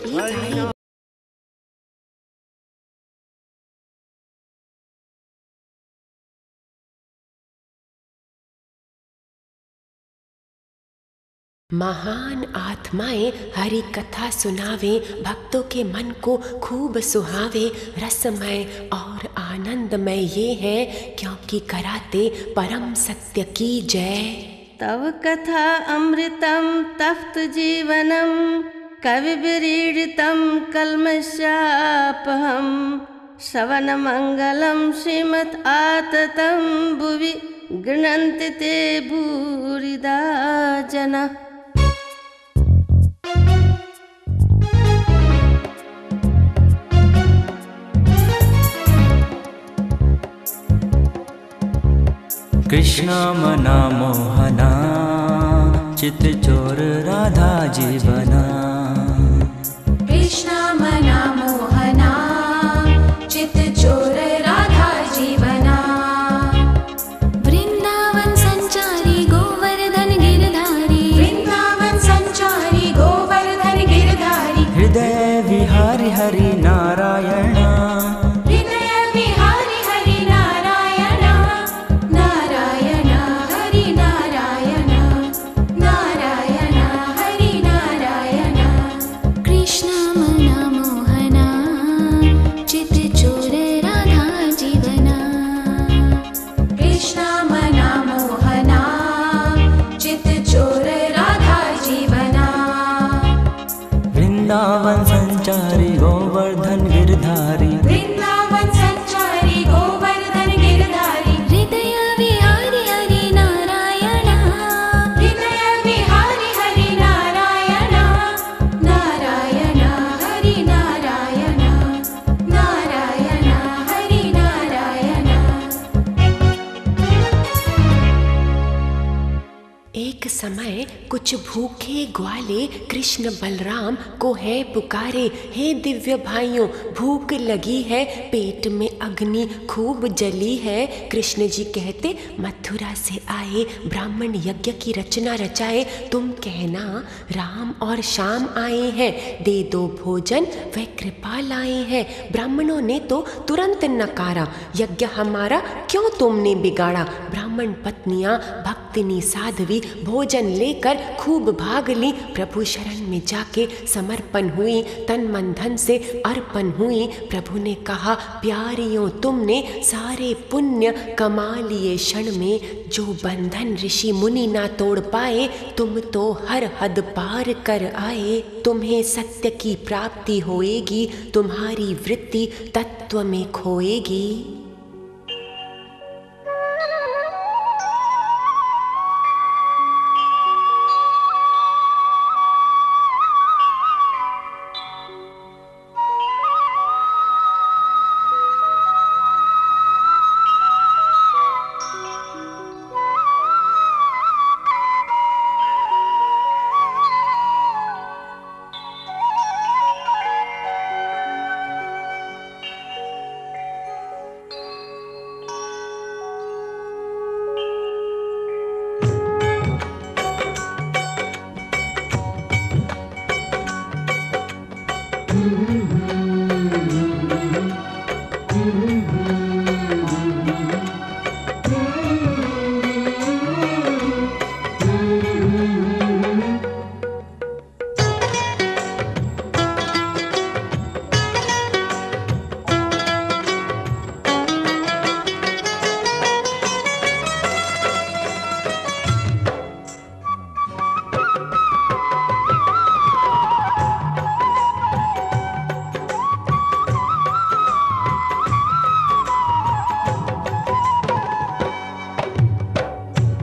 हरि गाए। महान आत्माएं हरि कथा सुनावे, भक्तों के मन को खूब सुहावे। रसमय और आनंदमय ये है, क्योंकि कराते परम सत्य की जय। तव कथा अमृतम तप्त जीवनम, कवि विरीडितम कल्मषापहम। श्रवण मंगलम श्रीमद् आततं भुवि, गृह्णन्ति ते भूरिदा जना। कृष्ण मना मोहना, चित चोर राधा जीवना। कृष्ण मना मोहना, चित चोर राधा जीवना। वृंदावन संचारी गोवर्धन गिरधारी, वृंदावन संचारी गोवर्धन गिरधारी। हृदय विहारी हरि नारायण, वृंदावन संचारी गोवर्धन गिरधारी। वृंदावन संचारी गोवर्धन गिरधारी। हृदय विहारी हरि नारायण, हृदय विहारी हरि नारायण। नारायण हरि नारायण, नारायण हरि नारायण। एक समय कुछ भूखे ग्वाले कृष्ण बलराम को है पुकारे, हे दिव्य भाइयों, भूख लगी है, पेट में अग्नि खूब जली है। कृष्ण जी कहते, मथुरा से आए ब्राह्मण यज्ञ की रचना रचाए। तुम कहना राम और श्याम आए हैं, दे दो भोजन वे कृपा लाए हैं। ब्राह्मणों ने तो तुरंत नकारा, यज्ञ हमारा क्यों तुमने बिगाड़ा। ब्राह्मण पत्नियां भक्तिनी साध्वी भोजन लेकर खूब भाग ली। प्रभु शरण में जाके समर्पण हुई, तन मन धन से अर्पण हुई। प्रभु ने कहा, प्यारियों तुमने सारे पुण्य कमा लिए क्षण में, जो बंधन ऋषि मुनि ना तोड़ पाए, तुम तो हर हद पार कर आए। तुम्हें सत्य की प्राप्ति होएगी, तुम्हारी वृत्ति तत्व में खोएगी।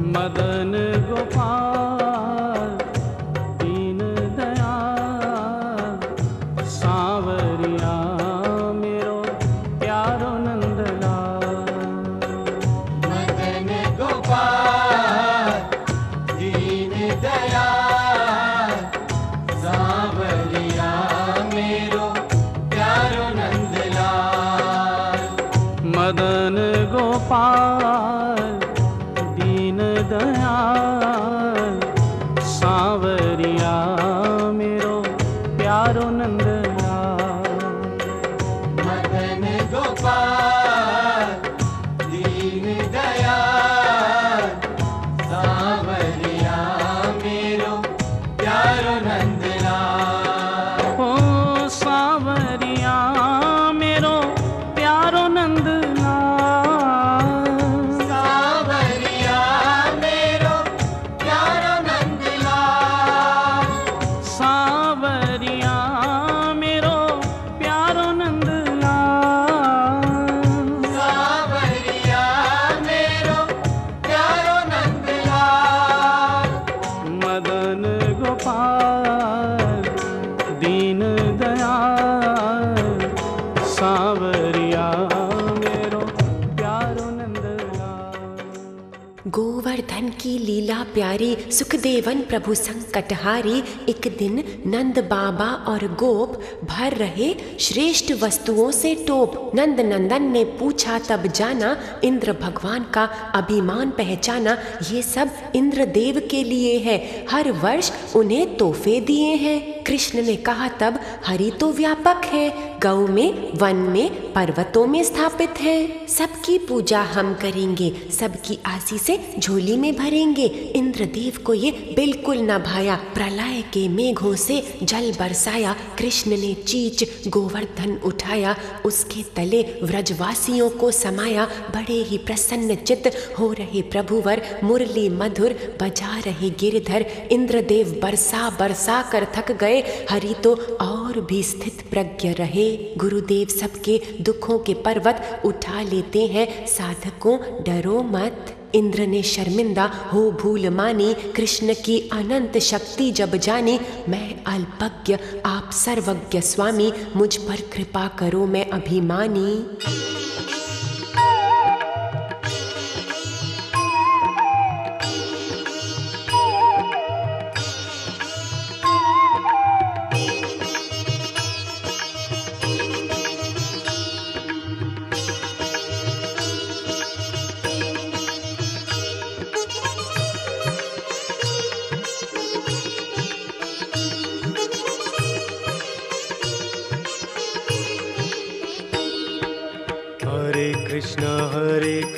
मदन गोपाल दीन दयाल, सांवरिया मेरो प्यारो नंदलाल। मदन गोपाल दीन दयाल, सांवरिया मेरो प्यारो नंदलाल। मदन गोपाल दीन दयाल, सांवरिया मेरो प्यारो नंदलाल। मदन गोपाल दीन दयाल सांवरिया मेरो प्यारो नंदलाल। ओ सांवरिया मेरो प्यारो नंदलाल। सांवरिया मेरो प्यारो नंदलाल। सांवरिया मेरो प्यारो नंदलाल। सांवरिया मेरो प्यारो नंदलाल। मदन गोपाल दीन दयाल सांवरिया मेरो प्यारो नंदलाल। गोवर्धन की लीला प्यारी, सुखदेवन प्रभु संकटहारी। एक दिन नंद बाबा और गोप भर रहे श्रेष्ठ वस्तुओं से टोप। नंद नंदन ने पूछा तब जाना, इंद्र भगवान का अभिमान पहचाना। ये सब इंद्रदेव के लिए है, हर वर्ष उन्हें तोहफे दिए हैं। कृष्ण ने कहा तब, हरि तो व्यापक है, गौ में, वन में, पर्वतों में स्थापित है। सबकी पूजा हम करेंगे, सबकी आसी से झोली में भरेंगे। इंद्रदेव को ये बिल्कुल न भाया, प्रलय के मेघों से जल बरसाया। कृष्ण ने चीच गोवर्धन उठाया, उसके तले व्रजवासियों को समाया। बड़े ही प्रसन्न चित्त हो रहे प्रभुवर, मुरली मधुर बजा रहे गिरधर। इंद्रदेव बरसा बरसा कर थक गए, हरि तो और भी स्थित प्रज्ञ रहे। गुरुदेव सबके दुखों के पर्वत उठा लेते हैं, साधकों डरो मत। इंद्र ने शर्मिंदा हो भूल मानी, कृष्ण की अनंत शक्ति जब जानी। मैं अल्पज्ञ आप सर्वज्ञ स्वामी, मुझ पर कृपा करो मैं अभिमानी।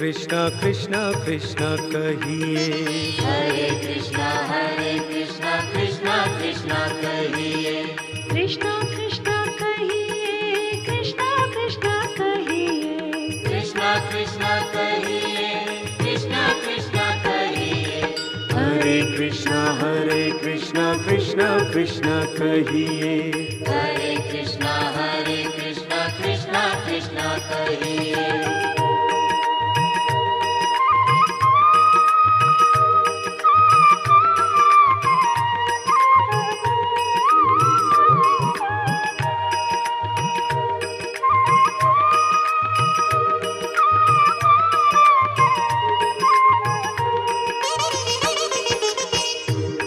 कृष्णा कृष्णा कृष्णा कहिए। हरे कृष्णा कृष्णा कृष्णा कहिए। कृष्णा कृष्णा कहिए, कृष्णा कृष्णा कहिए। कृष्णा कृष्णा कहिए, कृष्णा कृष्णा कहिए। हरे कृष्णा कृष्णा कृष्णा कहिए। हरे कृष्णा कृष्णा कृष्णा कहिए।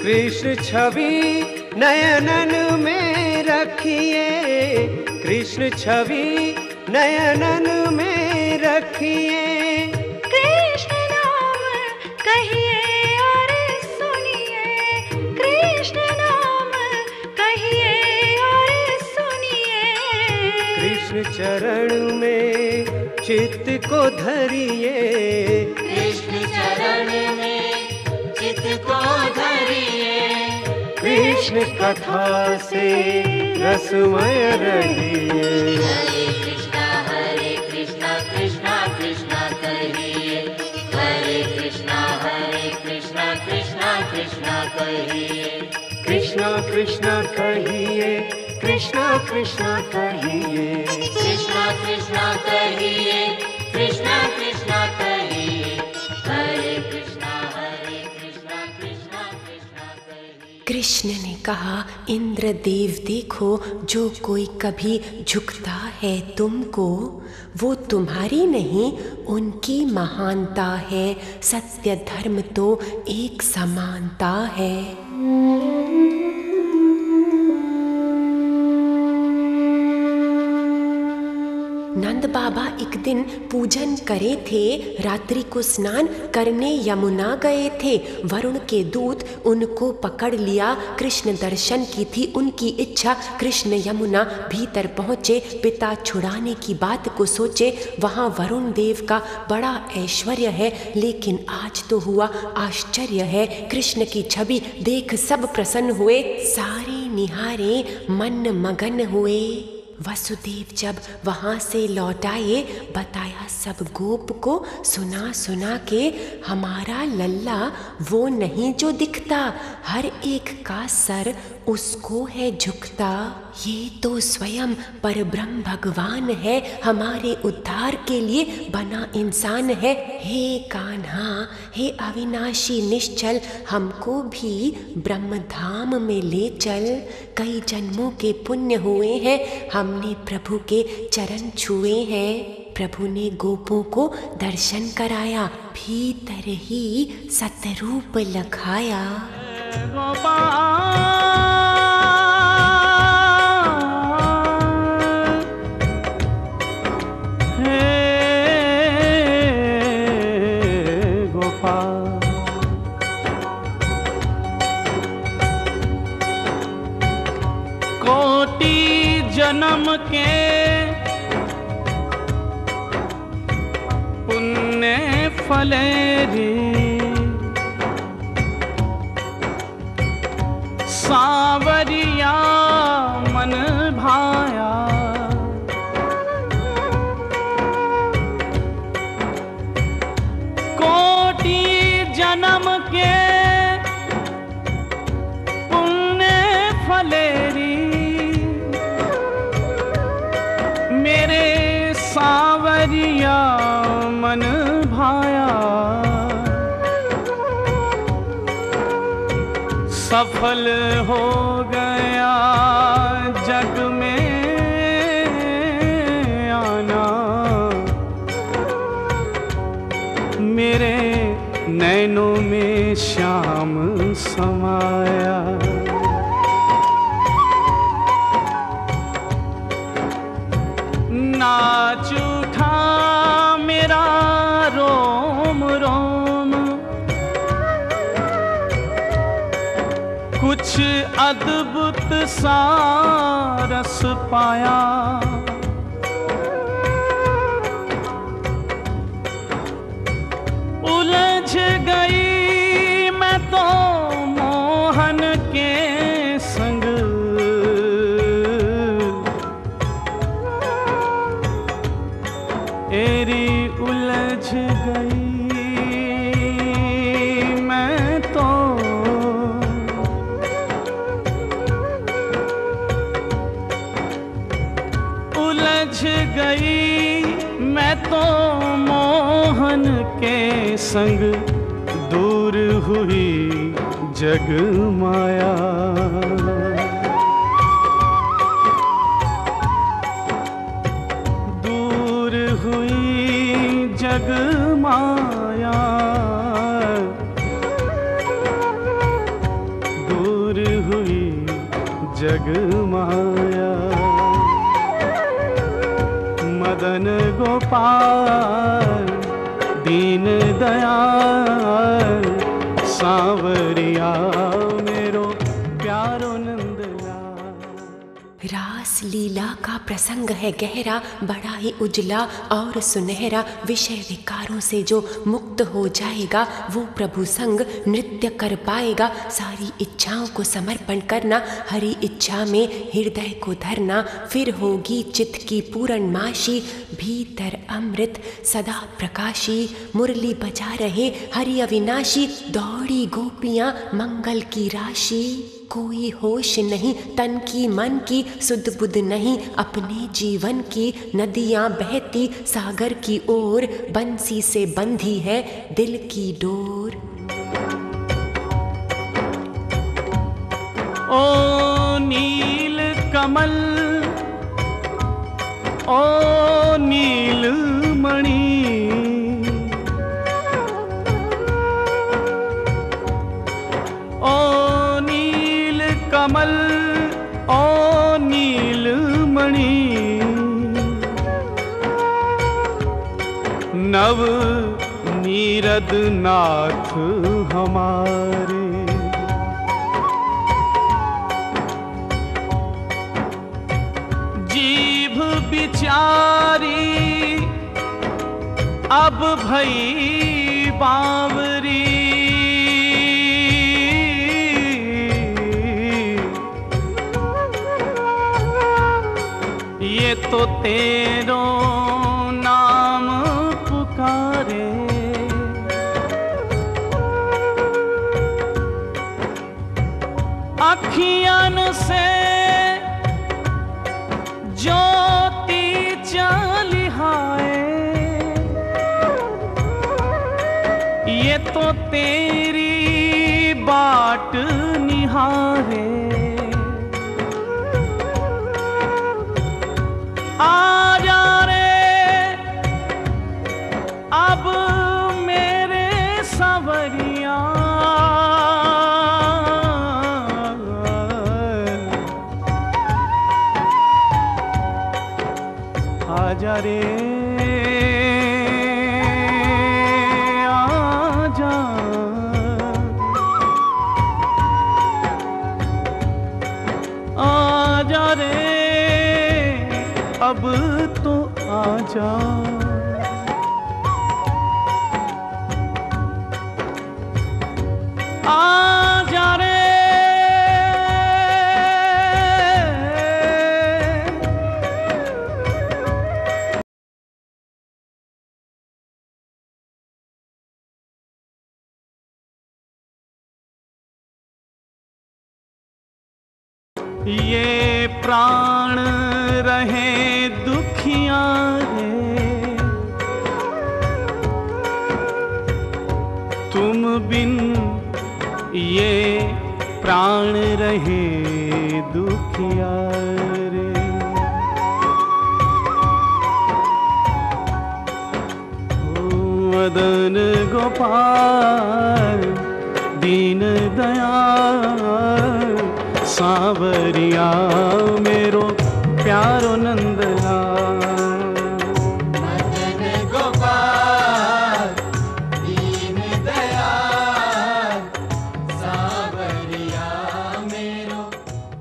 कृष्ण छवि नयनन में रखिए। कृष्ण छवि नयनन में रखिए। कृष्ण नाम कहिए और सुनिए। कृष्ण नाम कहिए और सुनिए। कृष्ण चरण में चित्त को धरिए। कृष्ण चरण में चित्त को धरिए। कृष्ण कथा से रसमय रहिए। हरे कृष्णा कृष्णा कृष्णा कहिए। हरे कृष्णा कृष्णा कृष्णा कहिए। कृष्णा कृष्णा कहिए, कृष्णा कृष्णा कहिए। कृष्णा कृष्णा कहिए, कृष्णा कृष्णा कहिए। हरे कृष्णा कृष्णा कृष्णा कहिए। कृष्ण ने कहा, इंद्रदेव देखो, जो कोई कभी झुकता है तुमको, वो तुम्हारी नहीं उनकी महानता है। सत्य धर्म तो एक समानता है। नंद बाबा एक दिन पूजन करे थे, रात्रि को स्नान करने यमुना गए थे। वरुण के दूत उनको पकड़ लिया, कृष्ण दर्शन की थी उनकी इच्छा। कृष्ण यमुना भीतर पहुँचे, पिता छुड़ाने की बात को सोचे। वहाँ वरुण देव का बड़ा ऐश्वर्य है, लेकिन आज तो हुआ आश्चर्य है। कृष्ण की छवि देख सब प्रसन्न हुए, सारे निहारे मन मगन हुए। वसुदेव जब वहाँ से लौट आए, बताया सब गोप को सुना सुना के, हमारा लल्ला वो नहीं जो दिखता, हर एक का सर उसको है झुकता। ये तो स्वयं परब्रह्म भगवान है, हमारे उद्धार के लिए बना इंसान है। हे कान्हा, हे अविनाशी निश्चल, हमको भी ब्रह्म धाम में ले चल। कई जन्मों के पुण्य हुए हैं, हमने प्रभु के चरण छुए हैं। प्रभु ने गोपों को दर्शन कराया, भीतर ही सतरूप लखाया। जन्म के पुण्य फलेरी, सावरिया मन भाया। कोटि जन्म के पुण्य फलेरी, मेरे सावरिया मन भाया। सफल हो गया जग में आना, मेरे नैनों में श्याम समाया। नाच उठा मेरा रोम रोम, कुछ अद्भुत सा रस पाया। उलझ गई मैं तो मोहन के संग, एरी उलझ गई मैं तो, उलझ गई मैं तो मोहन के संग। दूर हुई जग माया, जग माया। दूर हुई जग माया। मदन गोपाल दीन दयाल, सांवरिया मेरो प्यारो नंदलाल। रास लीला का प्रसंग है गहरा, बड़ा ही उजला और सुनहरा। विषय विकारों से जो मुक्त हो जाएगा, वो प्रभु संग नृत्य कर पाएगा। सारी इच्छाओं को समर्पण करना, हरि इच्छा में हृदय को धरना, फिर होगी चित्त की पूर्णमाशी। भीतर अमृत सदा प्रकाशी, मुरली बजा रहे हरि अविनाशी। दौड़ी गोपियाँ मंगल की राशि, कोई होश नहीं तन की मन की, सुध बुध नहीं अपने जीवन की। नदियाँ बहती सागर की ओर, बंसी से बंधी है दिल की डोर। ओ नील कमल, ओ नील मणि, कमल ओ नीलमणि। तब नीरद नाथ हमारे। जीभ बिचारी अब भई बावरी, ये तो तेरो नाम पुकारे। अखियन से ज्योति चलिहाए, ये तो तेरी बाट निहारे। आजा रे अब मेरे सवरिया, आजा रे आजा, आजा रे अब तो आजा। आजा रे ये प्राण रहे दुखिया रे, तुम बिन ये प्राण रहे दुखिया रे। मदन गोपाल दीन दयाल, सांवरिया मेरो प्यारो नंदलाल। मदन गोपाल दीन दयाल, सांवरिया मेरो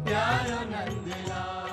प्यारो नंदलाल।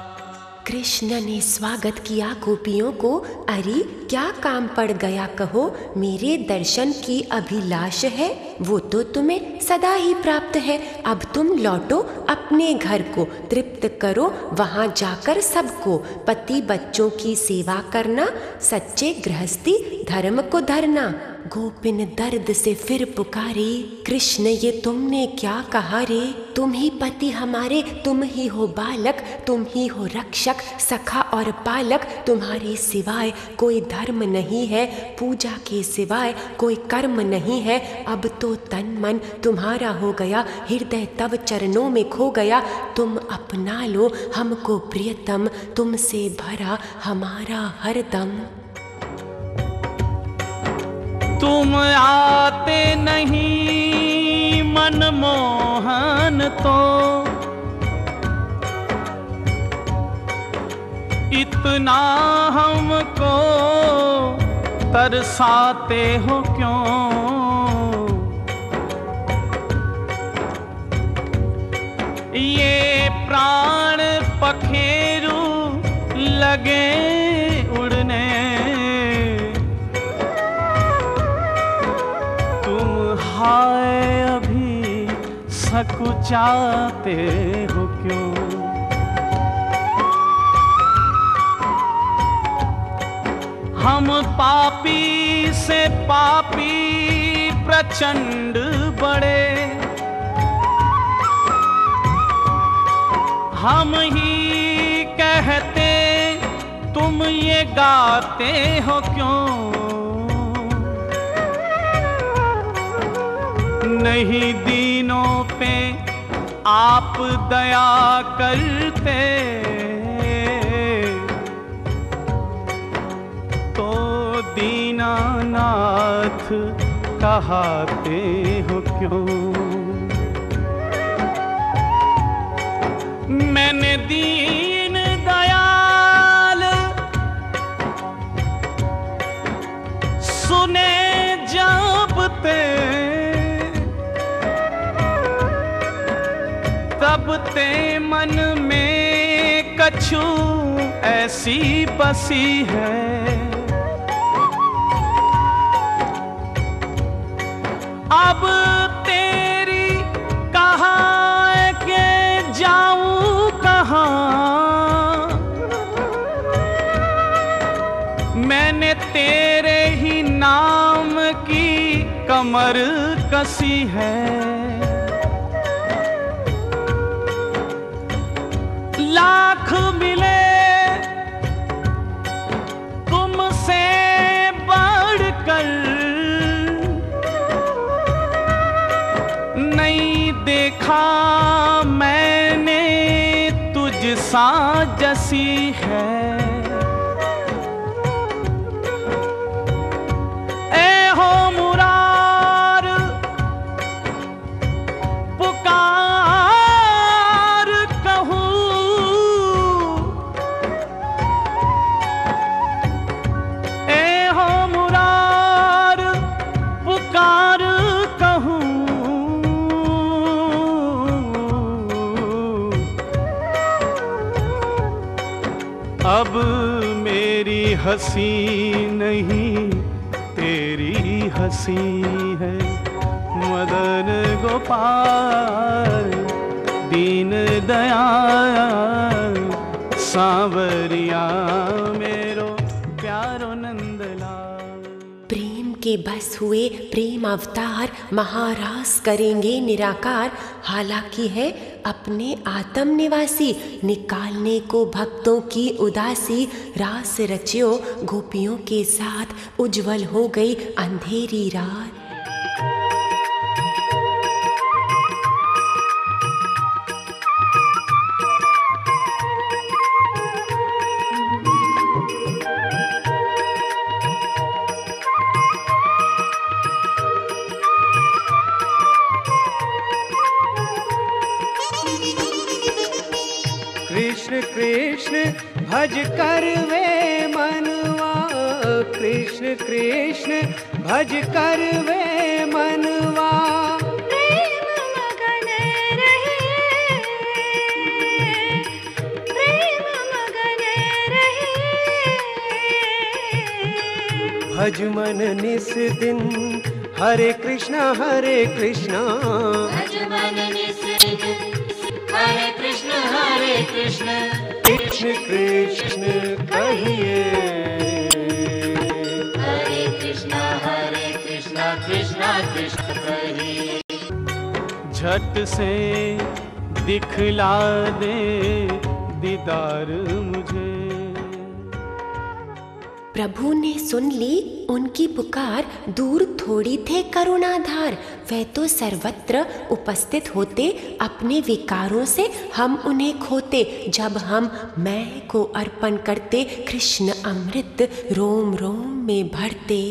कृष्ण ने स्वागत किया गोपियों को। अरे क्या काम पड़ गया कहो, मेरे दर्शन की अभिलाष है, वो तो तुम्हें सदा ही प्राप्त है। अब तुम लौटो अपने घर को, तृप्त करो वहाँ जाकर सबको। पति बच्चों की सेवा करना, सच्चे गृहस्थी धर्म को धरना। गोपिन दर्द से फिर पुकारी, कृष्ण ये तुमने क्या कहा रे। तुम ही पति हमारे, तुम ही हो बालक, तुम ही हो रक्षक सखा और पालक। तुम्हारे सिवाय कोई धर्म नहीं है, पूजा के सिवाय कोई कर्म नहीं है। अब तो तन मन तुम्हारा हो गया, हृदय तव चरणों में खो गया। तुम अपना लो हमको प्रियतम, तुमसे भरा हमारा हरदम। तुम आते नहीं मनमोहन तो, इतना हमको तरसाते हो क्यों। ये प्राण पखेरु लगे उड़ने, हाय अभी सकुचाते हो क्यों। हम पापी से पापी प्रचंड बड़े, हम ही कहते तुम ये गाते हो क्यों। नहीं दीनों पे आप दया करते, तो दीनानाथ कहाते हो क्यों। मैंने दीन दयाल सुन कछु ऐसी बसी है। अब तेरी कहाँ के जाऊं कहाँ, मैंने तेरे ही नाम की कमर कसी है। लाख मिले तुमसे बढ़कर, नहीं देखा मैंने तुझ सा जसी है। ए हो मुरार पुकार कहूँ, ए हो मुरार पुकार कहूँ। अब मेरी हंसी नहीं तेरी हंसी है। मदन गोपाल दीन दयाल सांवरिया मेरो प्यारो नंदलाल। प्रेम के बस हुए प्रेम अवतार महारास करेंगे निराकार। हालांकि है अपने आत्म निवासी, निकालने को भक्तों की उदासी। रास रचियो गोपियों के साथ, उज्जवल हो गई अंधेरी रात। कृष्ण कृष्ण भज कर वे मनवा, कृष्ण कृष्ण भज कर वे मनवा। प्रेम मगन रहिए, प्रेम मगन रहिए। भज मन निस दिन हरे कृष्णा हरे कृष्णा। भज मन निस दिन हरे कृष्ण कृष्ण कृष्ण कहिए। हरे कृष्णा कृष्णा कृष्ण कहिए। झट से दिखला दे दीदार मुझे। प्रभु ने सुन ली उनकी पुकार, दूर थोड़ी थे करुणाधार। वह तो सर्वत्र उपस्थित होते, अपने विकारों से हम उन्हें खोते। जब हम मैं को अर्पण करते, कृष्ण अमृत रोम रोम में भरते।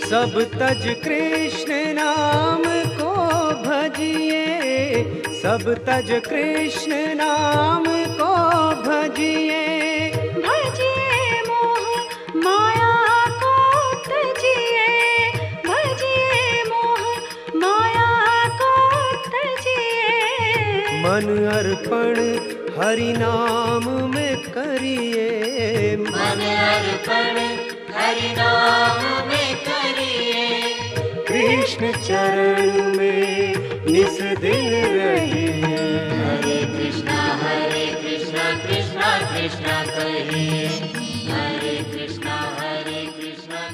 सब तज कृष्ण नाम को भजिए, सब तज कृष्ण नाम को भजिए। भजिए मोह माया को तजिए, भजिए मोह माया को तजिए। मन अर्पण हरि नाम में करिए, मन अर्पण हरि नाम में करिए। कृष्ण चरण में निस दिन रहिए। हरे कृष्णा कृष्णा कृष्णा कहिए। हरे कृष्णा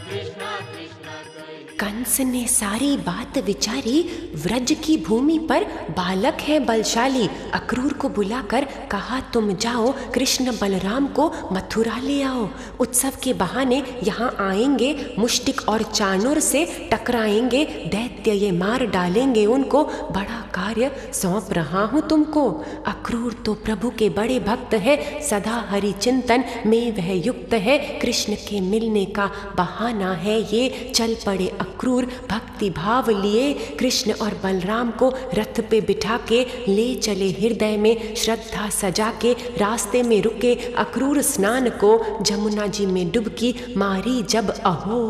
कृष्णा कृष्णा कहिए। कंस ने सारी बात विचारी, व्रज की भूमि पर बालक है बलशाली। अक्रूर को बुलाकर कहा तुम जाओ, कृष्ण बलराम को मथुरा ले आओ। उत्सव के बहाने यहाँ आएंगे, मुष्टिक और चाणूर से टकराएंगे। दैत्य ये मार डालेंगे उनको, बड़ा कार्य सौंप रहा हूँ तुमको। अक्रूर तो प्रभु के बड़े भक्त है, सदा हरि चिंतन में वह युक्त है। कृष्ण के मिलने का बहाना है ये, चल पड़े अक्रूर अक्रूर भक्ति भाव लिए कृष्ण और बलराम को रथ पे बिठा के ले चले, हृदय में श्रद्धा सजा के रास्ते में रुके। अक्रूर स्नान को जमुना जी में डुबकी मारी जब अहो,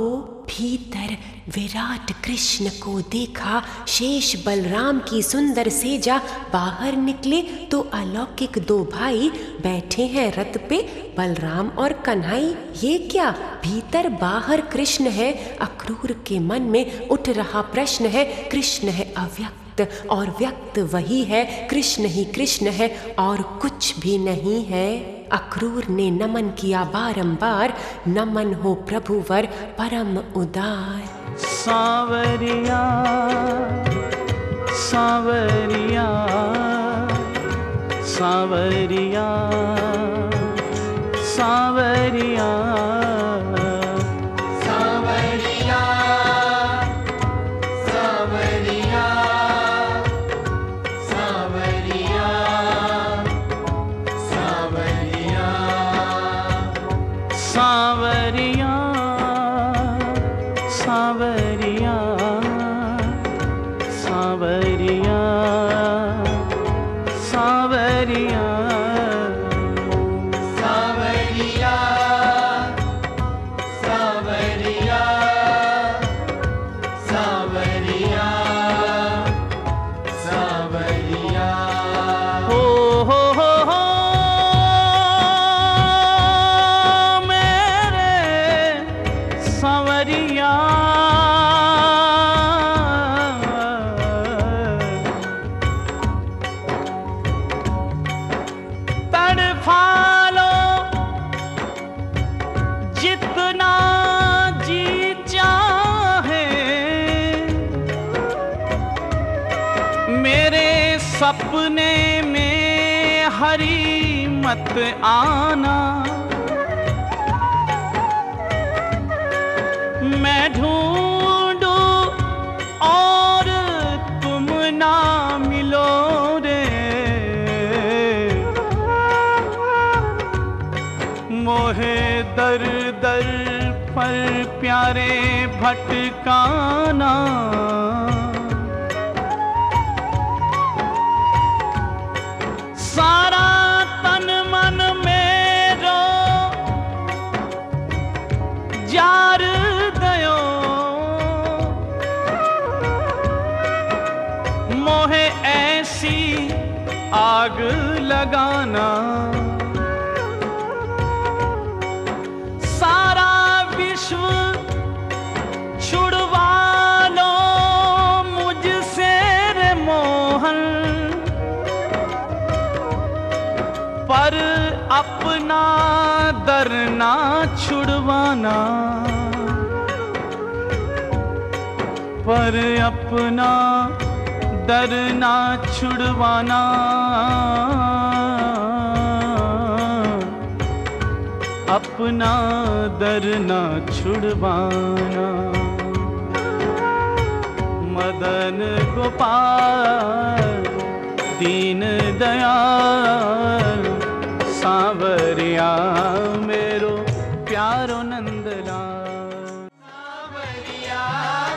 भीतर विराट कृष्ण को देखा, शेष बलराम की सुंदर सेजा। बाहर निकले तो अलौकिक दो भाई बैठे हैं रथ पे, बलराम और कन्हई। ये क्या भीतर बाहर कृष्ण है? अक्रूर के मन में उठ रहा प्रश्न है। कृष्ण है अव्यक्त और व्यक्त वही है, कृष्ण ही कृष्ण है और कुछ भी नहीं है। अक्रूर ने नमन किया बारंबार, नमन हो प्रभुवर परम उदार। सांवरिया सांवरिया सांवरिया सांवरिया सांवरिया सांवरिया सांवरिया सांवरिया सांवरिया सांवरिया सांवरिया सांवरिया सांवरिया सांवरिया सांवरिया सांवरिया हो मेरे सांवरिया तड़फा लो जितना जी चाहे, मेरे सपने में हरी मत आना। मैं ढूंढूं और तुम ना मिलो रे, मोहे दर दर पर प्यारे भटकाना। सारा तन मन मेरो जार गयो, मोहे ऐसी आग लगाना। सारा विश्व छुड़वा लो मुझसे रे मोहन, पर अपना दर ना छुड़वाना, पर अपना दर ना छुड़वाना। अपना दर ना छुड़वाना। मदन गोपाल दीन दयाल, सांवरिया मेरो प्यारो नंदलाल। सांवरिया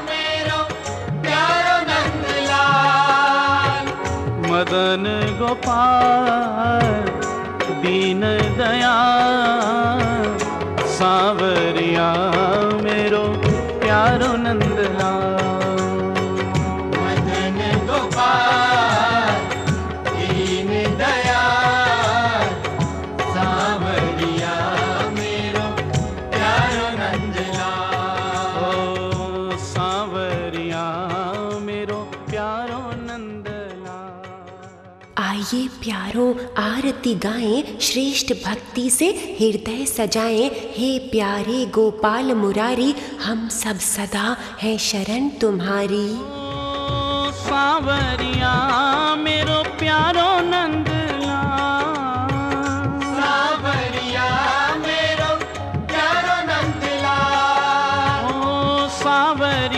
मेरो प्यारो नंदलाल, मदन गोपाल दीन दयाल, सांवरिया मेरो प्यारो नंदलाल। मदन गोपाल दीन दयाल, सांवरिया मेरो प्यारो नंदलाल। ओ सांवरिया मेरो प्यारो नंदलाल। आइए प्यारों आरती गाएं, श्रेष्ठ भक्ति से हृदय सजाएं। हे प्यारे गोपाल मुरारी, हम सब सदा है शरण तुम्हारी। ओ सांवरिया मेरो प्यारो नंदलाल, सांवरिया मेरो प्यारो नंदलाल, ओ सांवरिया